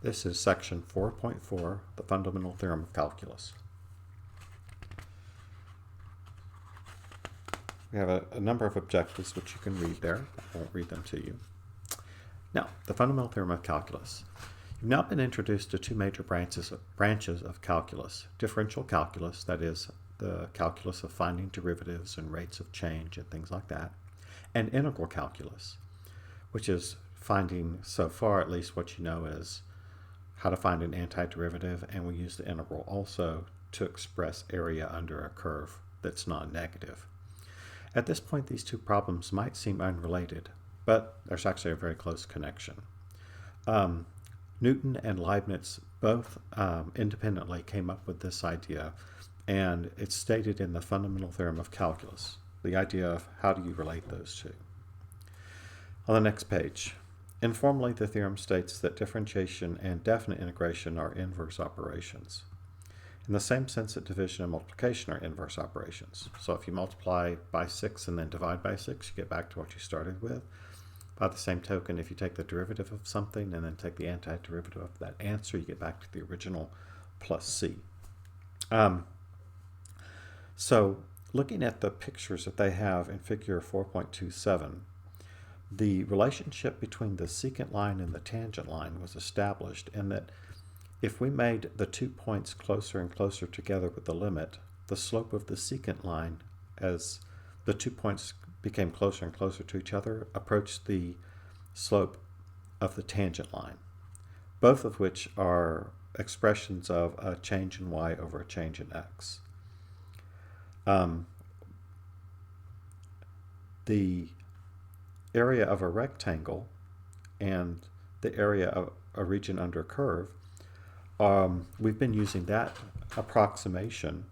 This is section 4.4, the fundamental theorem of calculus. We have a number of objectives which you can read there. I won't read them to you. Now, the fundamental theorem of calculus. You've now been introduced to two major branches of calculus. Differential calculus, that is the calculus of finding derivatives and rates of change and things like that, and integral calculus, which is finding, so far at least, what you know is how to find an antiderivative, and we use the integral also to express area under a curve that's non-negative. At this point, these two problems might seem unrelated, but there's actually a very close connection. Newton and Leibniz both independently came up with this idea, and it's stated in the fundamental theorem of calculus, the idea of how do you relate those two. On the next page, informally, the theorem states that differentiation and definite integration are inverse operations. In the same sense that division and multiplication are inverse operations. So if you multiply by 6 and then divide by 6, you get back to what you started with. By the same token, if you take the derivative of something and then take the antiderivative of that answer, you get back to the original plus c. So looking at the pictures that they have in figure 4.27, the relationship between the secant line and the tangent line was established in that if we made the 2 points closer and closer together with the limit, the slope of the secant line, as the 2 points became closer and closer to each other, approached the slope of the tangent line, both of which are expressions of a change in y over a change in x. The area of a rectangle and the area of a region under a curve, we've been using that approximation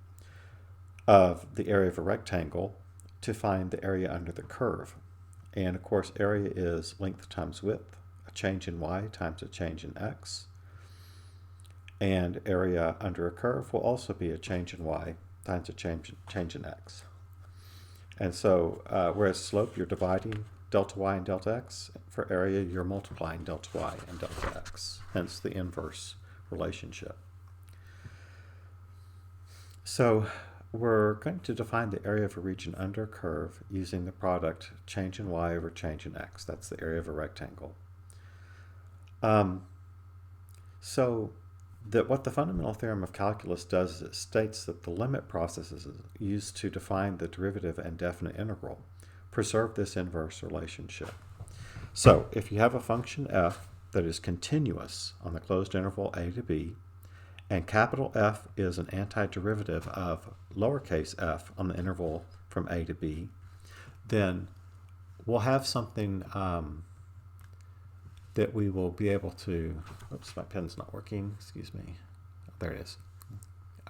of the area of a rectangle to find the area under the curve. And of course, area is length times width, a change in y times a change in x. And area under a curve will also be a change in y times a change in x. And so, whereas slope, you're dividing delta y and delta x. For area, you're multiplying delta y and delta x, hence the inverse relationship. So we're going to define the area of a region under a curve using the product change in y over change in x. That's the area of a rectangle. So what the fundamental theorem of calculus does is it states that the limit processes used to define the derivative and definite integral preserve this inverse relationship. So if you have a function f that is continuous on the closed interval a to b, and capital F is an antiderivative of lowercase f on the interval from a to b, then we'll have something that we will be able to, oops, my pen's not working, excuse me. There it is.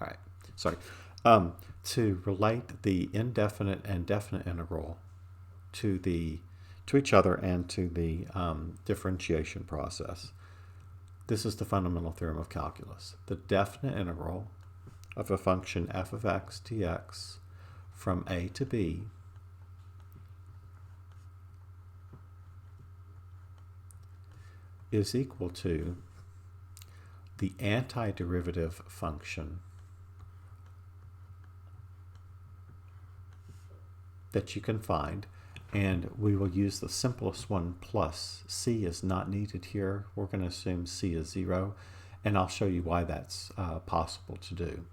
All right, sorry. To relate the indefinite and definite integral to each other and to the differentiation process. This is the fundamental theorem of calculus. The definite integral of a function f of x dx from a to b is equal to the antiderivative function that you can find, and we will use the simplest one plus. C is not needed here. We're going to assume C is 0, and I'll show you why that's possible to do.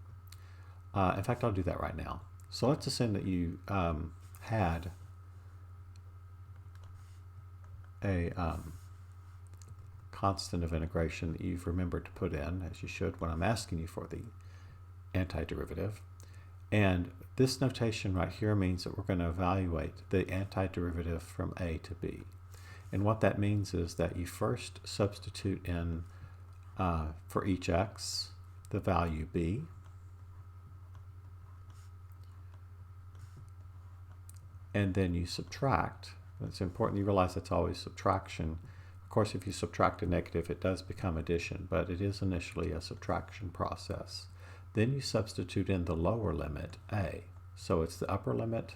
In fact, I'll do that right now. So let's assume that you had a constant of integration that you've remembered to put in, as you should when I'm asking you for the antiderivative. And this notation right here means that we're going to evaluate the antiderivative from a to b. And what that means is that you first substitute in, for each x, the value b. And then you subtract. It's important you realize that's always subtraction. Of course, if you subtract a negative, it does become addition, but it is initially a subtraction process. Then you substitute in the lower limit, a. So it's the upper limit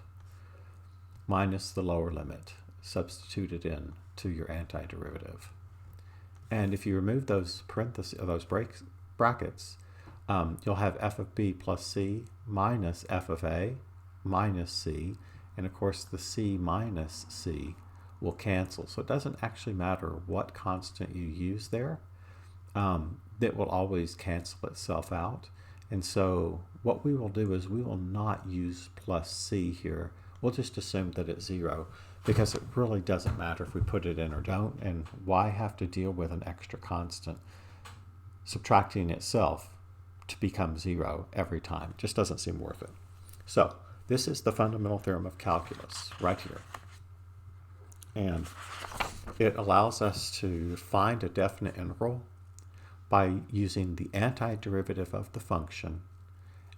minus the lower limit substituted in to your antiderivative. And if you remove those parentheses, or those brackets, you'll have f of b plus c minus f of a minus c, and of course the c minus c will cancel. So it doesn't actually matter what constant you use there. It will always cancel itself out. And so what we will do is we will not use plus c here. We'll just assume that it's 0, because it really doesn't matter if we put it in or don't, and why have to deal with an extra constant subtracting itself to become 0 every time? It just doesn't seem worth it. So this is the fundamental theorem of calculus right here. And it allows us to find a definite integral by using the antiderivative of the function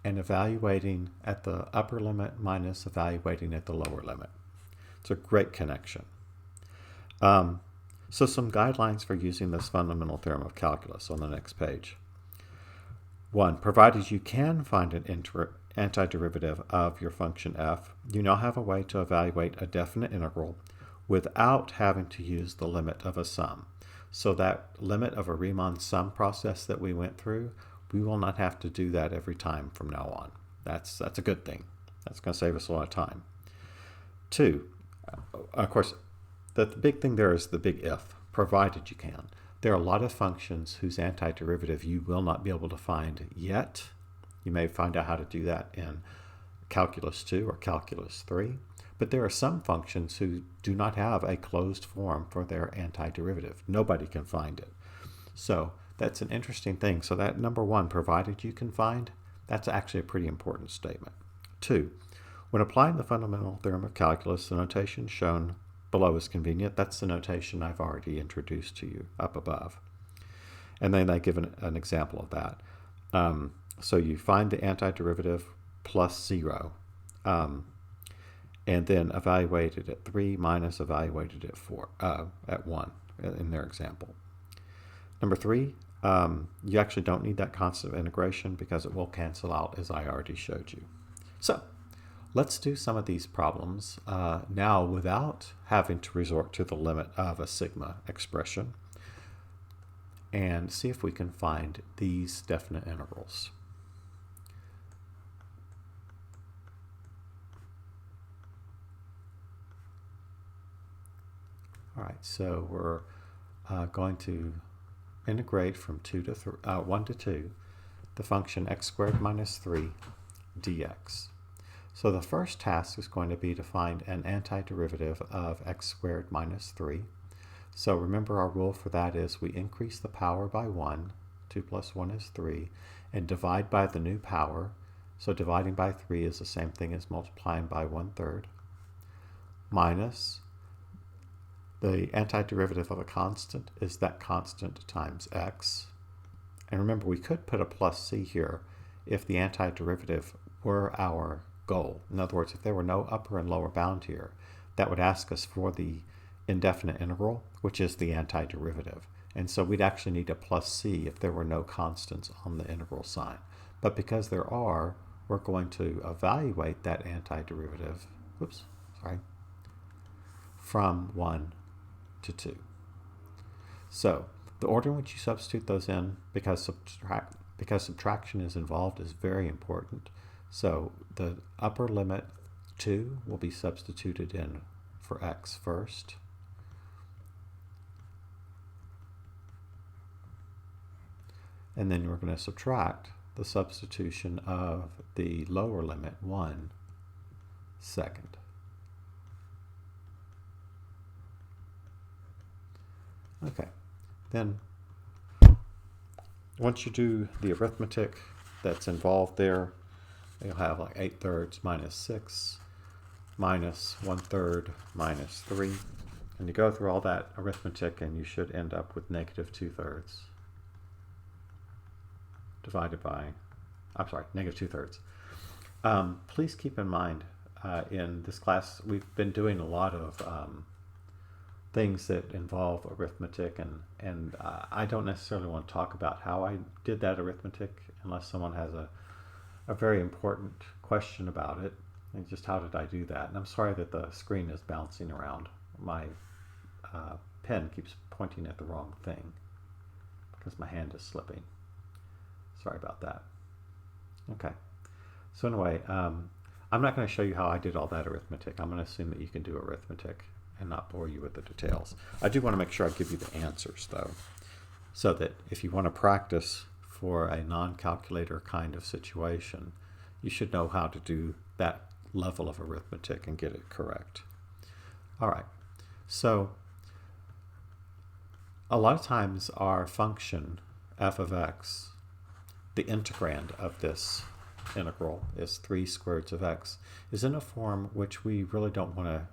and evaluating at the upper limit minus evaluating at the lower limit. It's a great connection. So some guidelines for using this fundamental theorem of calculus on the next page. 1. Provided you can find an antiderivative of your function f, you now have a way to evaluate a definite integral without having to use the limit of a sum. So that limit of a Riemann sum process that we went through, we will not have to do that every time from now on. That's a good thing. That's going to save us a lot of time. 2, of course, the big thing there is the big if, provided you can. There are a lot of functions whose antiderivative you will not be able to find yet. You may find out how to do that in Calculus 2 or Calculus 3. But there are some functions who do not have a closed form for their antiderivative. Nobody can find it. So that's an interesting thing. So that number 1, provided you can find, that's actually a pretty important statement. 2, when applying the fundamental theorem of calculus, the notation shown below is convenient. That's the notation I've already introduced to you up above. And then they give an example of that. So you find the antiderivative plus 0. And then evaluate it at 3 minus evaluate it at 1 in their example. Number 3, you actually don't need that constant of integration because it will cancel out, as I already showed you. So let's do some of these problems now without having to resort to the limit of a sigma expression and see if we can find these definite integrals. All right, so we're going to integrate from 1 to 2 the function x squared minus 3 dx. So the first task is going to be to find an antiderivative of x squared minus 3. So remember our rule for that is we increase the power by 1, 2 plus 1 is 3, and divide by the new power. So dividing by 3 is the same thing as multiplying by 1/3, minus the antiderivative of a constant is that constant times x. And remember, we could put a plus c here if the antiderivative were our goal. In other words, if there were no upper and lower bound here, that would ask us for the indefinite integral, which is the antiderivative. And so we'd actually need a plus c if there were no constants on the integral sign. But because there are, we're going to evaluate that antiderivative, from 1 to 2. So the order in which you substitute those in, because subtraction is involved, is very important. So the upper limit 2 will be substituted in for x first. And then we're going to subtract the substitution of the lower limit 1 second. Okay, then once you do the arithmetic that's involved there, you'll have like 8/3 minus 6 minus 1/3 minus 3. And you go through all that arithmetic and you should end up with negative 2/3 divided by, negative 2/3. Please keep in mind in this class we've been doing a lot of things that involve arithmetic, and I don't necessarily want to talk about how I did that arithmetic unless someone has a very important question about it, and just how did I do that. And I'm sorry that the screen is bouncing around. My pen keeps pointing at the wrong thing. because my hand is slipping. Sorry about that. Okay. So anyway, I'm not going to show you how I did all that arithmetic. I'm going to assume that you can do arithmetic and not bore you with the details. I do want to make sure I give you the answers, though, so that if you want to practice for a non-calculator kind of situation, you should know how to do that level of arithmetic and get it correct. All right. So a lot of times our function f of x, the integrand of this integral is 3 square roots of x, is in a form which we really don't want to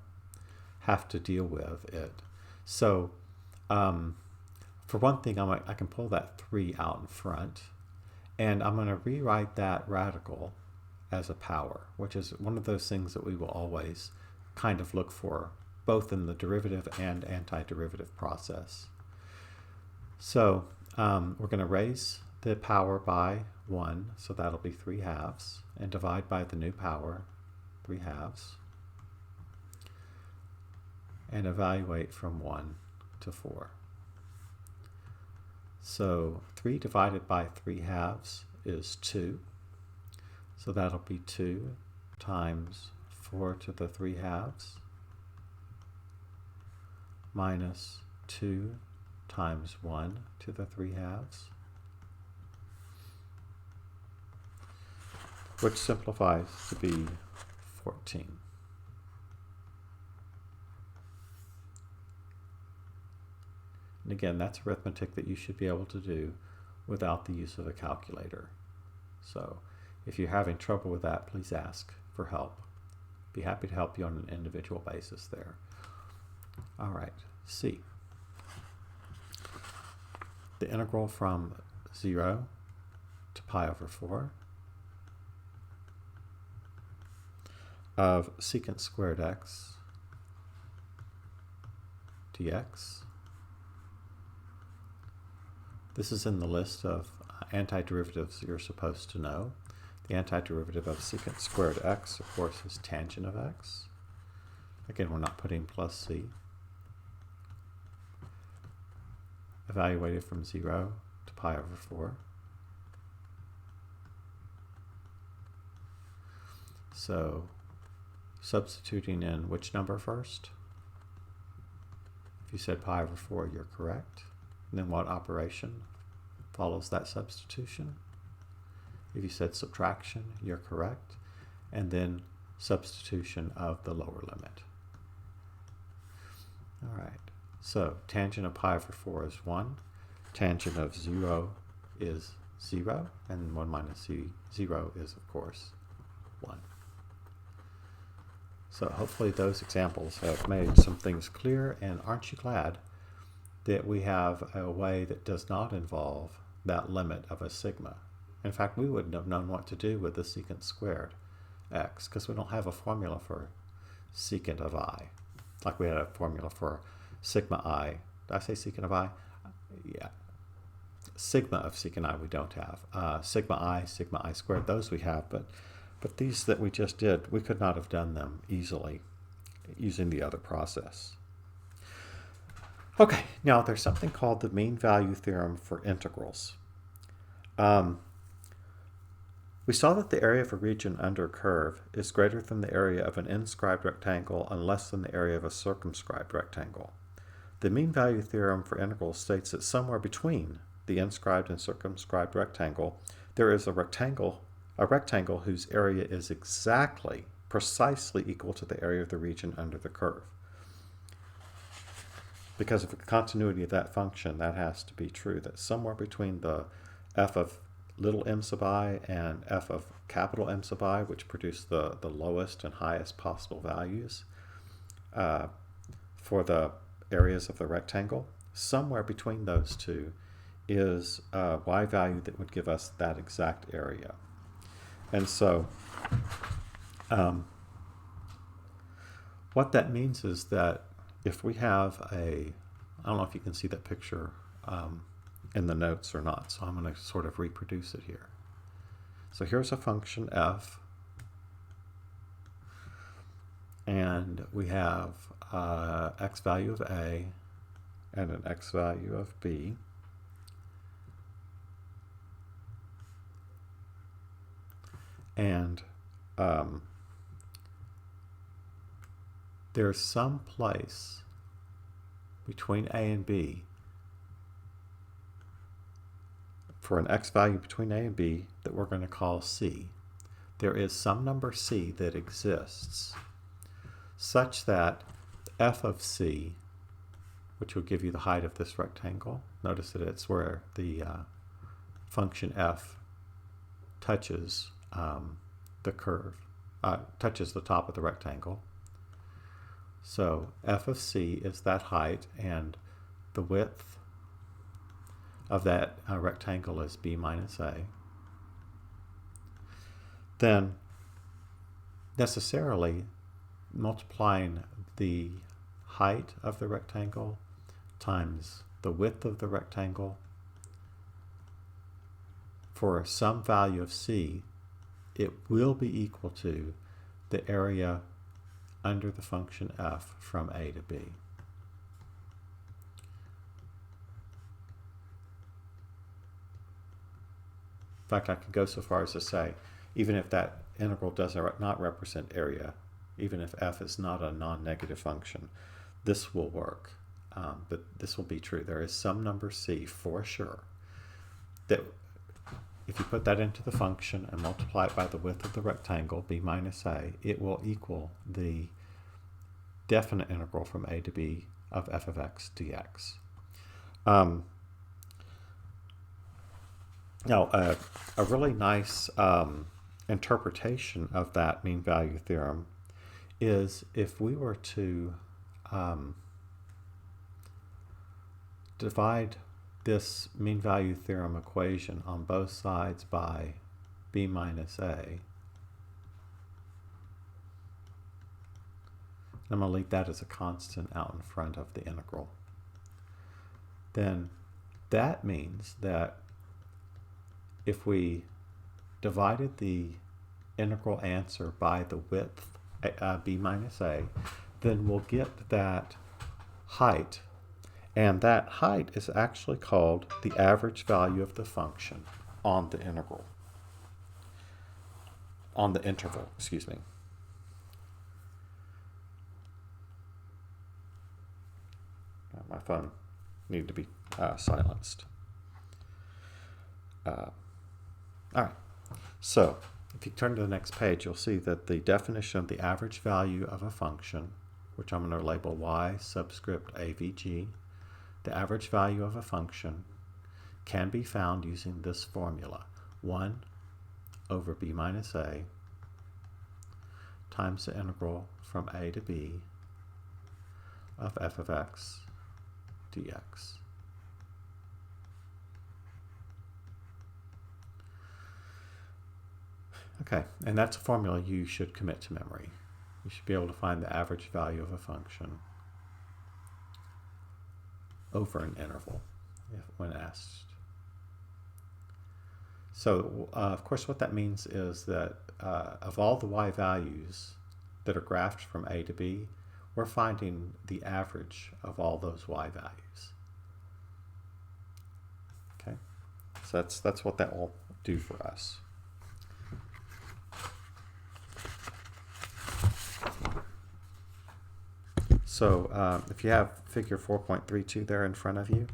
have to deal with it. So for one thing, I can pull that 3 out in front, and I'm going to rewrite that radical as a power, which is one of those things that we will always kind of look for, both in the derivative and antiderivative process. So we're going to raise the power by 1, so that'll be 3 halves, and divide by the new power, 3 halves, and evaluate from 1 to 4. So 3 divided by 3 halves is 2, so that'll be 2 times 4 to the 3 halves minus 2 times 1 to the 3 halves, which simplifies to be 14. And again, that's arithmetic that you should be able to do without the use of a calculator. So if you're having trouble with that, please ask for help. Be happy to help you on an individual basis there. All right, C. The integral from 0 to pi over 4 of secant squared x dx. This is in the list of antiderivatives you're supposed to know. The antiderivative of secant squared x, of course, is tangent of x. Again, we're not putting plus c. Evaluated from 0 to pi over 4. So substituting in which number first? If you said pi over 4, you're correct. And then what operation follows that substitution? If you said subtraction, you're correct. And then substitution of the lower limit. All right. So tangent of pi over 4 is 1. Tangent of 0 is 0. And 1 minus 0 is, of course, 1. So hopefully those examples have made some things clear. And aren't you glad that we have a way that does not involve that limit of a sigma? In fact, we wouldn't have known what to do with the secant squared x, because we don't have a formula for secant of I, like we had a formula for sigma I. Did I say secant of I? Yeah. Sigma of secant I we don't have. Sigma I squared, those we have, but these that we just did, we could not have done them easily using the other process. Okay, now there's something called the mean value theorem for integrals. We saw that the area of a region under a curve is greater than the area of an inscribed rectangle and less than the area of a circumscribed rectangle. The mean value theorem for integrals states that somewhere between the inscribed and circumscribed rectangle, there is a rectangle whose area is precisely equal to the area of the region under the curve. Because of the continuity of that function, that has to be true, that somewhere between the f of little m sub I and f of capital M sub I, which produce the lowest and highest possible values for the areas of the rectangle, somewhere between those two is a y value that would give us that exact area. And so what that means is that if we have I don't know if you can see that picture in the notes or not, so I'm going to sort of reproduce it here. So here's a function f, and we have x value of a and an x value of b, And there's some place between a and b, for an x value between a and b, that we're going to call c. There is some number c that exists such that f of c, which will give you the height of this rectangle, notice that it's where the function f touches the curve, touches the top of the rectangle. So f of c is that height, and the width of that rectangle is b minus a. Then necessarily multiplying the height of the rectangle times the width of the rectangle for some value of c, it will be equal to the area under the function f from a to b. In fact, I could go so far as to say, even if that integral does not represent area, even if f is not a non-negative function, this will work. But this will be true. There is some number c for sure that if you put that into the function and multiply it by the width of the rectangle, b minus a, it will equal the definite integral from a to b of f of x dx. Now, a really nice interpretation of that mean value theorem is if we were to divide this mean value theorem equation on both sides by b minus a. I'm going to leave that as a constant out in front of the integral. Then that means that if we divided the integral answer by the width, b minus a, then we'll get that height. And that height is actually called the average value of the function on the integral. On the interval, excuse me. My phone needed to be silenced. All right, so if you turn to the next page, you'll see that the definition of the average value of a function, which I'm going to label y subscript avg, the average value of a function can be found using this formula, 1 over b minus a times the integral from a to b of f of x dx. Okay, and that's a formula you should commit to memory. You should be able to find the average value of a function over an interval when asked. So, of course, what that means is that of all the y values that are graphed from a to b, we're finding the average of all those y values. Okay, so that's what that will do for us. So if you have figure 4.32 there in front of you,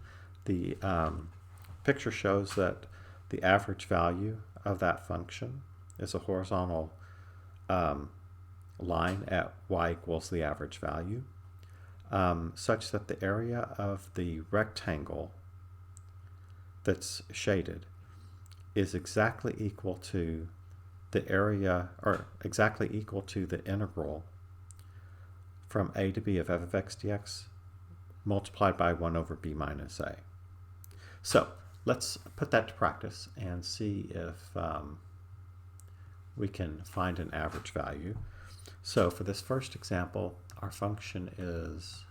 the picture shows that the average value of that function is a horizontal line at y equals the average value, such that the area of the rectangle that's shaded is exactly equal to the area, or exactly equal to the integral from a to b of f of x dx multiplied by 1 over b minus a. So let's put that to practice and see if we can find an average value. So for this first example, our function is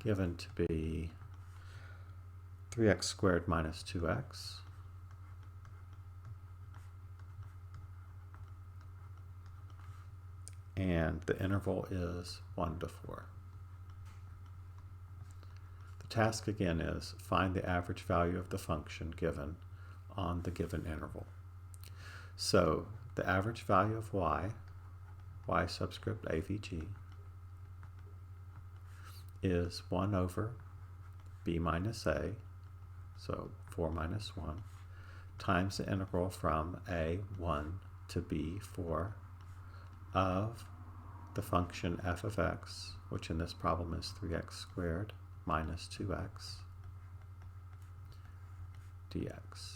given to be 3x squared minus 2x. And the interval is 1 to 4. The task again is find the average value of the function given on the given interval. So the average value of y subscript avg, is 1 over b minus a, so 4 minus 1, times the integral from a, 1, to b, 4, of the function f of x, which in this problem is 3x squared minus 2x dx.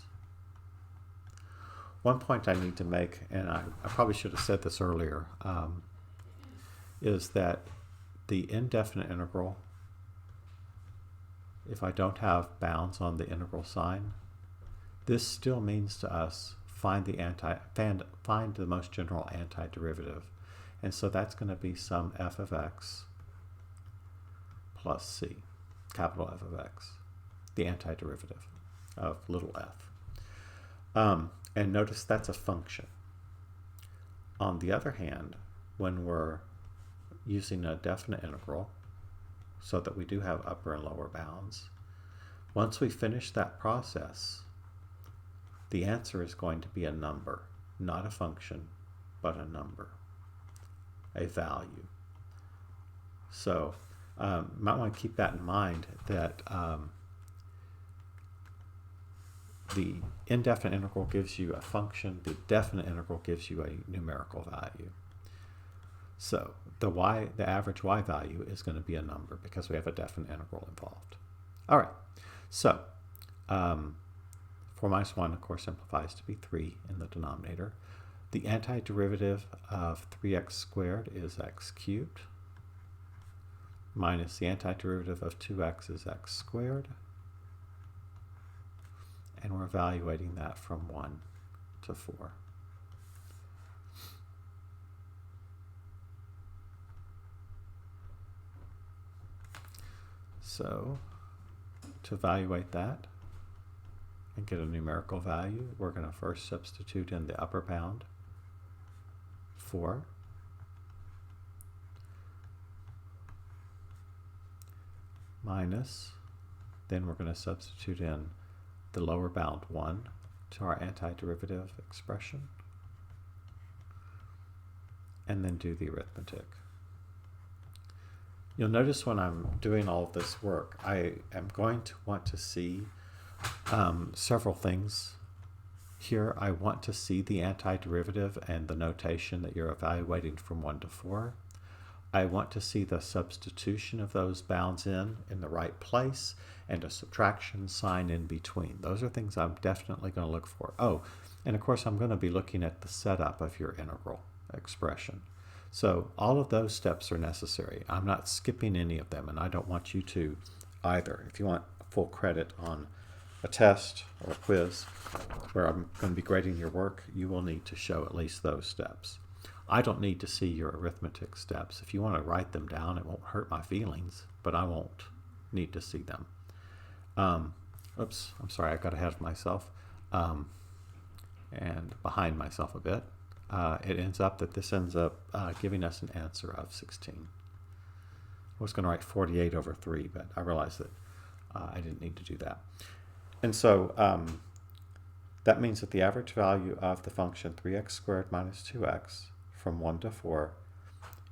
One point I need to make, and I probably should have said this earlier, is that the indefinite integral, if I don't have bounds on the integral sign, this still means to us find the most general antiderivative. And so that's going to be some f of x plus c, capital F of x, the antiderivative of little f. And notice that's a function. On the other hand, when we're using a definite integral, so that we do have upper and lower bounds, once we finish that process, the answer is going to be a number, not a function, but a number, a value. So you might want to keep that in mind, that the indefinite integral gives you a function, the definite integral gives you a numerical value. So the average y value is going to be a number because we have a definite integral involved. All right, so 4 minus 1, of course, simplifies to be 3 in the denominator. The antiderivative of 3x squared is x cubed, minus the antiderivative of 2x is x squared. And we're evaluating that from 1 to 4. So to evaluate that and get a numerical value, we're going to first substitute in the upper bound, 4, minus, then we're going to substitute in the lower bound 1 to our antiderivative expression, and then do the arithmetic. You'll notice when I'm doing all of this work, I am going to want to see several things here. I want to see the antiderivative and the notation that you're evaluating from 1 to 4. I want to see the substitution of those bounds in the right place, and a subtraction sign in between. Those are things I'm definitely going to look for. Oh, and of course I'm going to be looking at the setup of your integral expression. So all of those steps are necessary. I'm not skipping any of them, and I don't want you to either. If you want full credit on a test or a quiz where I'm going to be grading your work, you will need to show at least those steps. I don't need to see your arithmetic steps. If you want to write them down, it won't hurt my feelings, but I won't need to see them. Oops, I'm sorry, I got ahead of myself and behind myself a bit. This ends up giving us an answer of 16. I was going to write 48 over 3, but I realized that I didn't need to do that. And so that means that the average value of the function 3x squared minus 2x from 1 to 4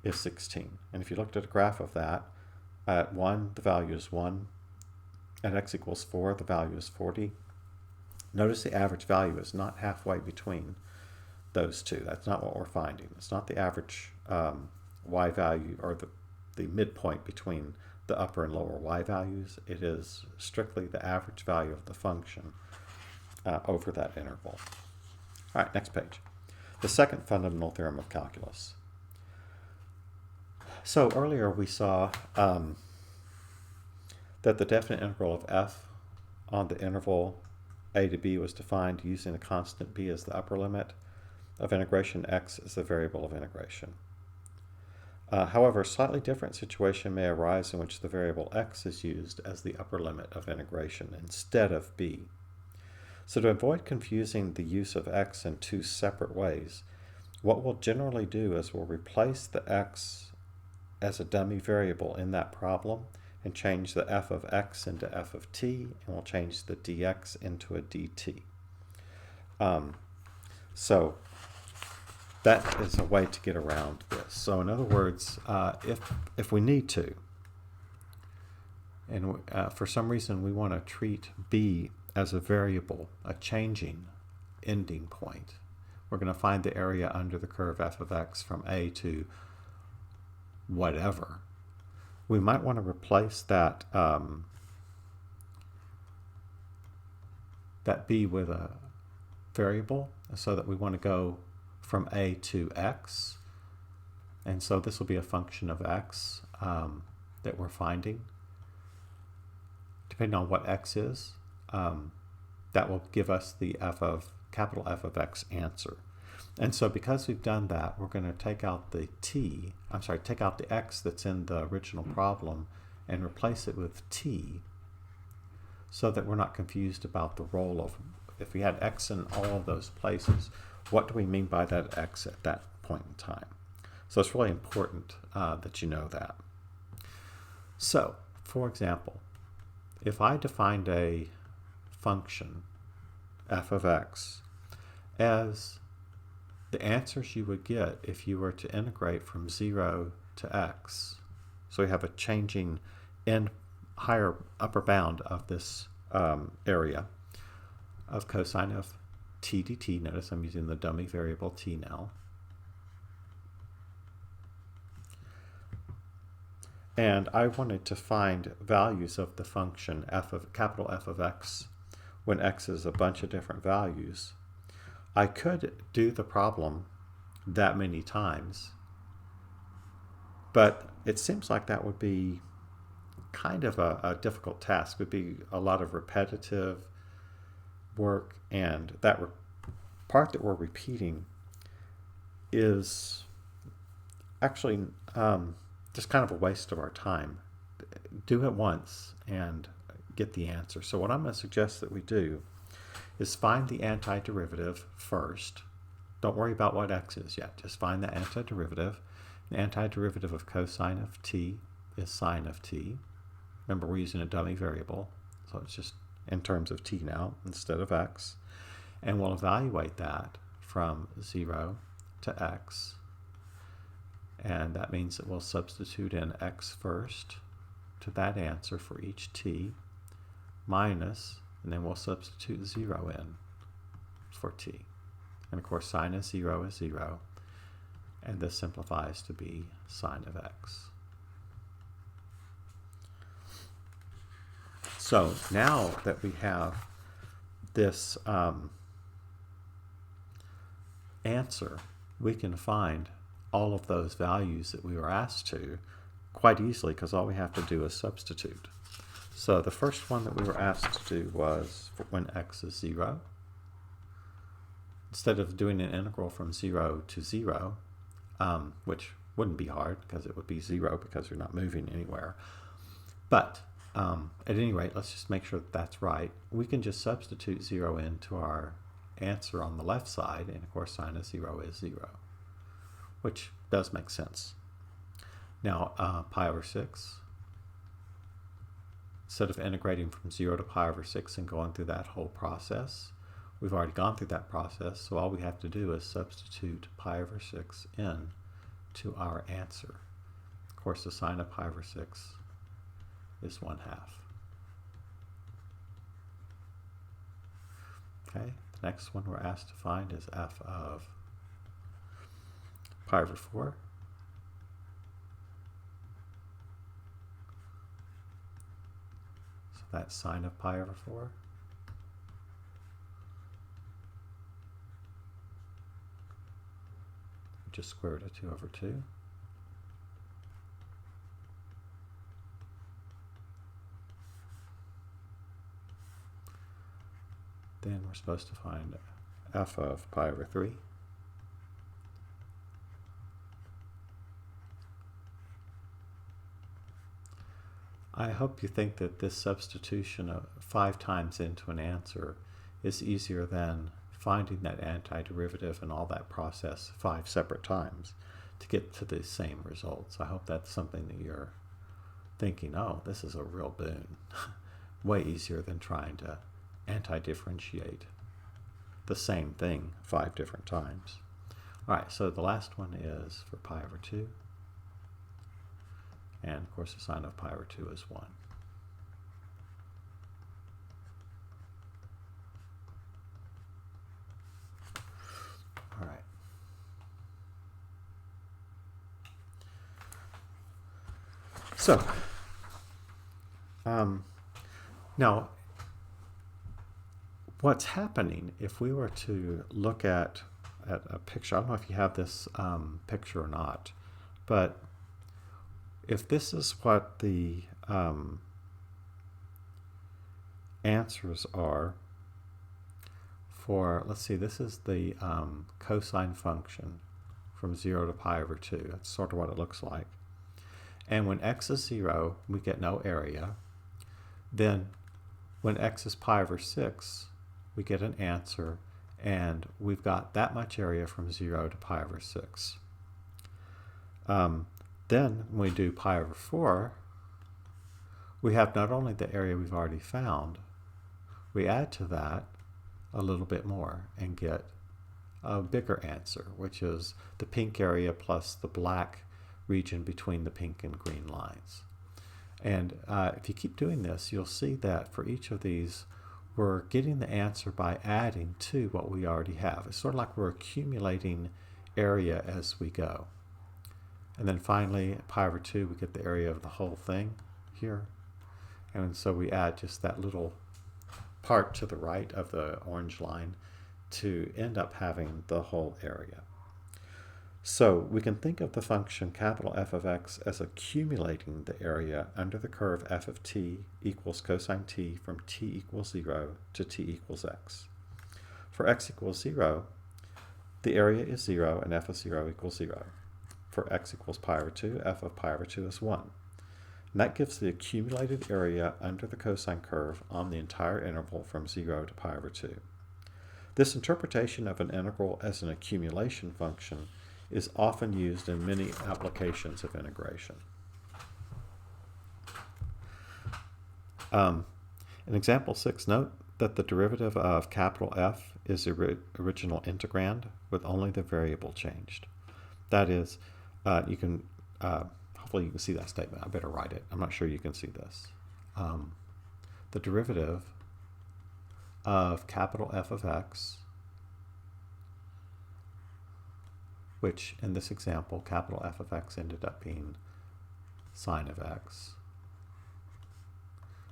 is 16. And if you looked at a graph of that, at 1, the value is 1. At x equals 4, the value is 40. Notice the average value is not halfway between those two. That's not what we're finding. It's not the average y value or the midpoint between the upper and lower y values. It is strictly the average value of the function over that interval. All right, next page. The second fundamental theorem of calculus. So earlier we saw that the definite integral of f on the interval a to b was defined using a constant b as the upper limit of integration, x as the variable of integration. However, a slightly different situation may arise in which the variable x is used as the upper limit of integration instead of b. So to avoid confusing the use of x in two separate ways, what we'll generally do is we'll replace the x as a dummy variable in that problem and change the f of x into f of t, and we'll change the dx into a dt. So that is a way to get around this. So in other words, if we need to, and for some reason we want to treat b as a variable, a changing ending point, we're going to find the area under the curve f of x from a to whatever. We might want to replace that that b with a variable, so that we want to go from a to x, and so this will be a function of x that we're finding. Depending on what x is, that will give us the capital F of x answer. And so because we've done that, we're going to take out the take out the x that's in the original problem and replace it with t, so that we're not confused about the role of, if we had x in all of those places, what do we mean by that x at that point in time? So it's really important that you know that. So, for example, if I defined a function, f of x, as the answers you would get if you were to integrate from 0 to x, so we have a changing higher upper bound of this area of cosine of t dt. Notice I'm using the dummy variable t now. And I wanted to find values of the function capital F of x when x is a bunch of different values. I could do the problem that many times, but it seems like that would be kind of a difficult task. It would be a lot of repetitive work, and that part that we're repeating is actually just kind of a waste of our time. Do it once and get the answer. So what I'm going to suggest that we do is find the antiderivative first. Don't worry about what x is yet. Just find the antiderivative. The antiderivative of cosine of t is sine of t. Remember, we're using a dummy variable, so it's just in terms of t now instead of x. And we'll evaluate that from 0 to x. And that means that we'll substitute in x first to that answer for each t, minus, and then we'll substitute 0 in for t. And of course, sine of 0 is 0, and this simplifies to be sine of x. So now that we have this answer, we can find all of those values that we were asked to quite easily, because all we have to do is substitute. So the first one that we were asked to do was for when x is 0. Instead of doing an integral from 0 to 0, which wouldn't be hard because it would be 0 because you're not moving anywhere. But at any rate, let's just make sure that that's right. We can just substitute 0 into our answer on the left side, and of course sine of 0 is 0, which does make sense. Now pi over 6, instead of integrating from 0 to pi over 6 and going through that whole process, we've already gone through that process, so all we have to do is substitute pi over 6 in to our answer. Of course, the sine of pi over 6 is 1/2. Okay, the next one we're asked to find is f of pi over 4. So that's sine of pi over 4. Just square root of 2 over 2. Then we're supposed to find f of pi over 3. I hope you think that this substitution of 5 times into an answer is easier than finding that antiderivative and all that process 5 separate times to get to the same results. I hope that's something that you're thinking, oh, this is a real boon. Way easier than trying to anti-differentiate the same thing 5 different times. All right, so the last one is for pi over 2. And of course the sine of pi over 2 is 1. All right. So, now, what's happening if we were to look at a picture? I don't know if you have this picture or not, but if this is what the answers are for, let's see, this is the cosine function from 0 to pi over 2. That's sort of what it looks like. And when x is 0, we get no area. Then when x is pi over 6, we get an answer, and we've got that much area from 0 to pi over 6. Then when we do pi over 4, we have not only the area we've already found, we add to that a little bit more and get a bigger answer, which is the pink area plus the black region between the pink and green lines. And if you keep doing this, you'll see that for each of these, we're getting the answer by adding to what we already have. It's sort of like we're accumulating area as we go. And then finally, at pi over 2, we get the area of the whole thing here. And so we add just that little part to the right of the orange line to end up having the whole area. So we can think of the function capital F of x as accumulating the area under the curve f of t equals cosine t from t equals 0 to t equals x. For x equals 0, the area is 0 and f of 0 equals 0. For x equals pi over 2, f of pi over 2 is 1. And that gives the accumulated area under the cosine curve on the entire interval from 0 to pi over 2. This interpretation of an integral as an accumulation function is often used in many applications of integration. In example 6, note that the derivative of capital F is the original integrand with only the variable changed. That is, you can, hopefully you can see that statement. I better write it. I'm not sure you can see this. The derivative of capital F of x, which in this example, capital F of x ended up being sine of x.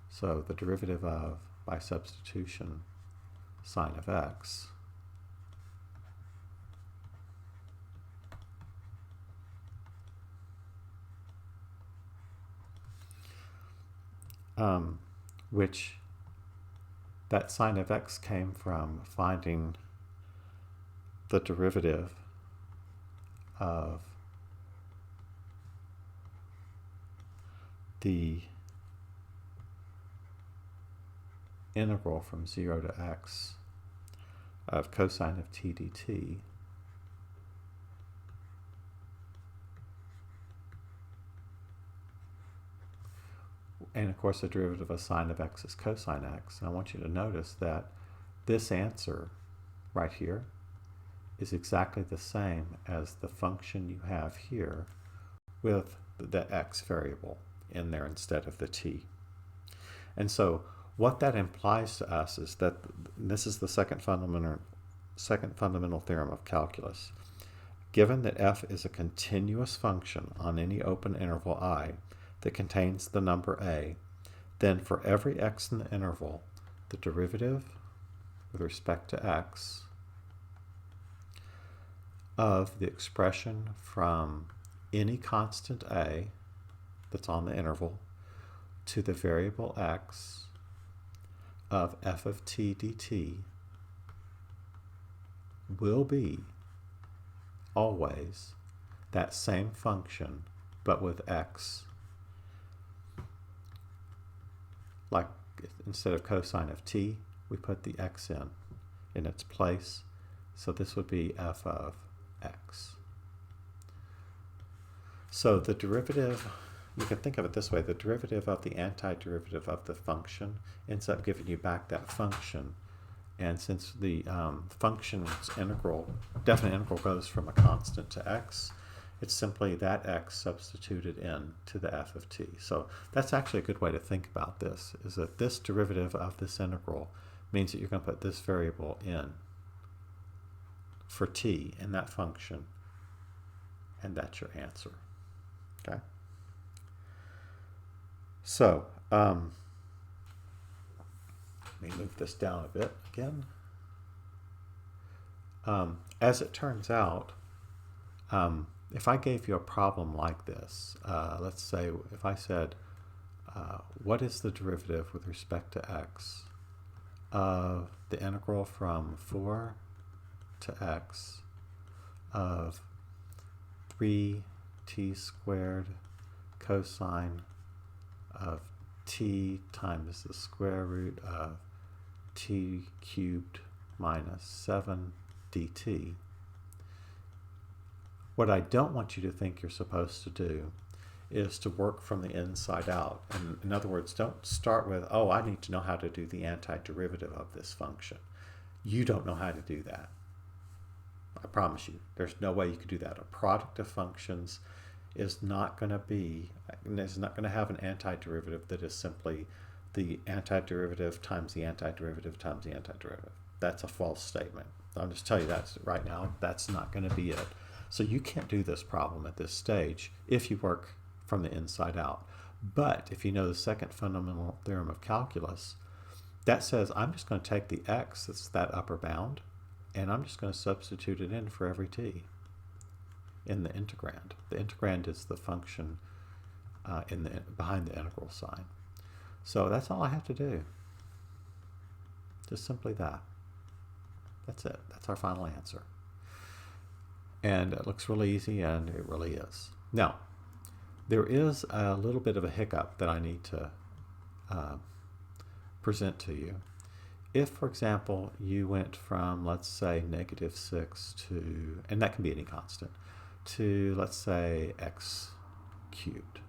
So the derivative of, by substitution, sine of x which that sine of x came from finding the derivative of the integral from 0 to x of cosine of t dt and of course the derivative of sine of x is cosine x. And I want you to notice that this answer right here is exactly the same as the function you have here with the x variable in there instead of the t. And so what that implies to us is that this is the second fundamental theorem of calculus. Given that f is a continuous function on any open interval I that contains the number a, then for every x in the interval, the derivative with respect to x of the expression from any constant a that's on the interval to the variable x of f of t dt will be always that same function but with x, like instead of cosine of t we put the x in its place, so this would be f of x. So the derivative, you can think of it this way, the derivative of the antiderivative of the function ends up giving you back that function And since the function's integral, definite integral, goes from a constant to x, it's simply that x substituted in to the f of t. So that's actually a good way to think about this, is that this derivative of this integral means that you're going to put this variable in for t in that function, and that's your answer. Okay? So, let me move this down a bit again. As it turns out, if I gave you a problem like this, let's say if I said, what is the derivative with respect to x of the integral from 4 to x of 3t squared cosine of t times the square root of t cubed minus 7 dt. What I don't want you to think you're supposed to do is to work from the inside out. And in other words, don't start with, oh, I need to know how to do the antiderivative of this function. You don't know how to do that. I promise you, there's no way you could do that. A product of functions is not going to have an antiderivative that is simply the antiderivative times the antiderivative times the antiderivative. That's a false statement. I'll just tell you that right now. That's not going to be it. So you can't do this problem at this stage if you work from the inside out. But if you know the second fundamental theorem of calculus, that says I'm just going to take the x, that's that upper bound, and I'm just going to substitute it in for every t in the integrand. The integrand is the function behind the integral sign. So that's all I have to do. Just simply that. That's it. That's our final answer. And it looks really easy, and it really is. Now, there is a little bit of a hiccup that I need to present to you. If, for example, you went from, let's say, -6 to, and that can be any constant, to, let's say, x cubed.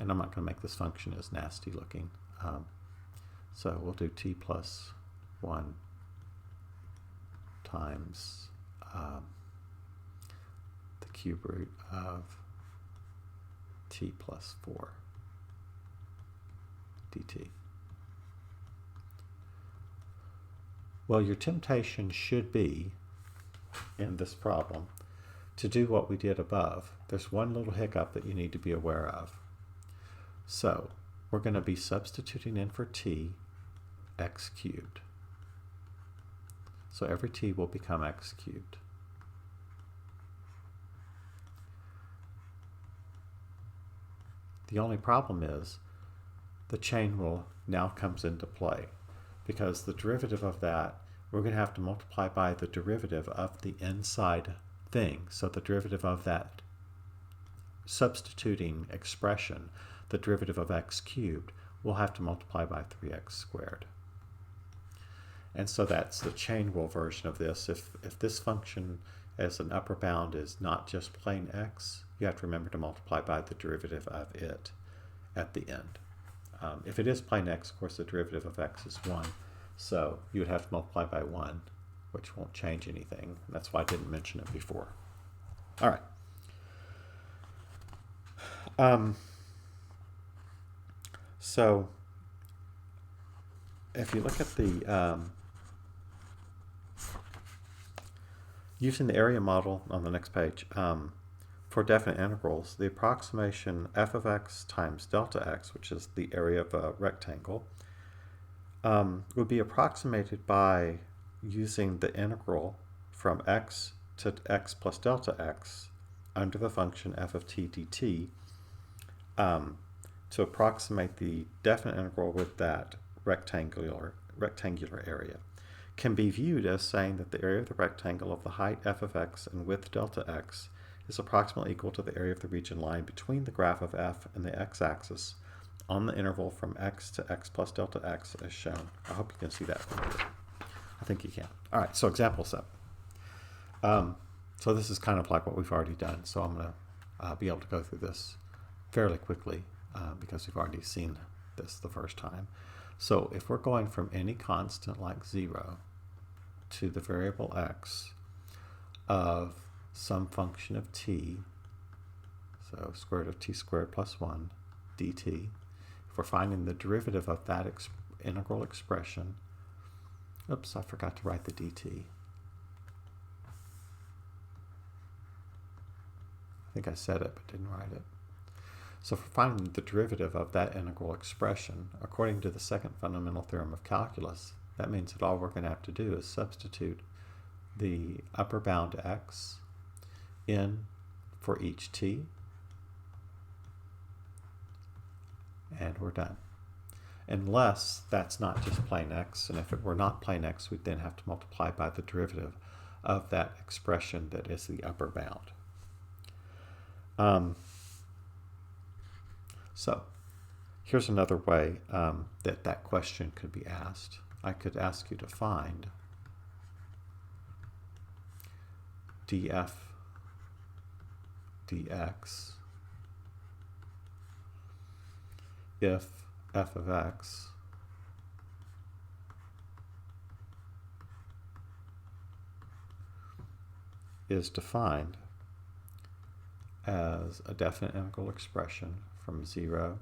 And I'm not going to make this function as nasty looking. So we'll do t plus 1 times the cube root of t plus 4 dt. Well, your temptation should be, in this problem, to do what we did above. There's one little hiccup that you need to be aware of. So we're going to be substituting in for t x cubed. So every t will become x cubed. The only problem is the chain rule now comes into play, because the derivative of that, we're going to have to multiply by the derivative of the inside thing. So the derivative of that substituting expression, the derivative of x cubed, we'll have to multiply by 3x squared. And so that's the chain rule version of this. If this function as an upper bound is not just plain x, you have to remember to multiply by the derivative of it at the end. If it is plain x, of course, the derivative of x is 1. So you would have to multiply by 1, which won't change anything. That's why I didn't mention it before. All right. So if you look at the using the area model on the next page, for definite integrals, the approximation f of x times delta x, which is the area of a rectangle, would be approximated by using the integral from x to x plus delta x under the function f of t dt to approximate the definite integral with that rectangular area. Can be viewed as saying that the area of the rectangle of the height f of x and width delta x is approximately equal to the area of the region lying between the graph of f and the x-axis on the interval from x to x plus delta x as shown. I hope you can see that from here. I think you can. All right, so example 7. So this is kind of like what we've already done, so I'm going to be able to go through this fairly quickly because we've already seen this the first time. So if we're going from any constant like 0 to the variable x of some function of t, so square root of t squared plus 1 dt, if we're finding the derivative of that integral expression, oops, I forgot to write the dt. I think I said it, but didn't write it. So for finding the derivative of that integral expression, according to the second fundamental theorem of calculus, that means that all we're going to have to do is substitute the upper bound x in for each t, and we're done. Unless that's not just plain x, and if it were not plain x, we'd then have to multiply by the derivative of that expression that is the upper bound. So here's another way that question could be asked. I could ask you to find df dx if f of x is defined as a definite integral expression from 0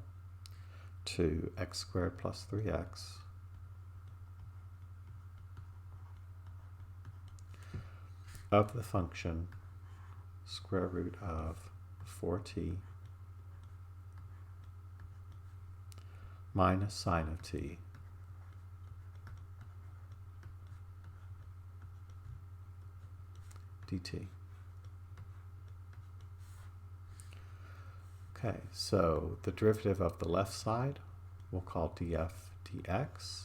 to x squared plus 3x of the function square root of 4t minus sine of t dt. Okay, so the derivative of the left side we'll call df dx,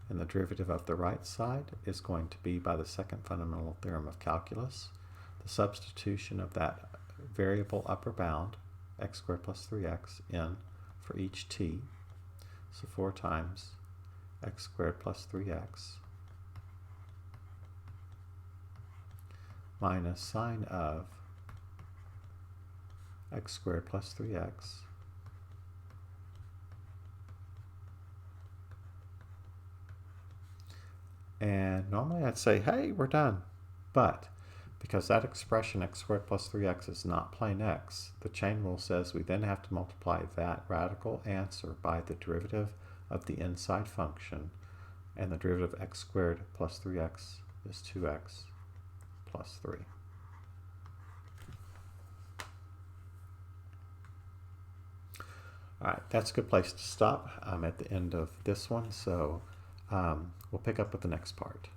and the derivative of the right side is going to be, by the second fundamental theorem of calculus, the substitution of that variable upper bound, x squared plus 3x, in for each t. So 4 times x squared plus 3x minus sine of x squared plus 3x and normally I'd say, hey, we're done. But because that expression x squared plus 3x is not plain x, the chain rule says we then have to multiply that radical answer by the derivative of the inside function, and the derivative of x squared plus 3x is 2x plus 3. All right, that's a good place to stop. I'm at the end of this one, so we'll pick up with the next part.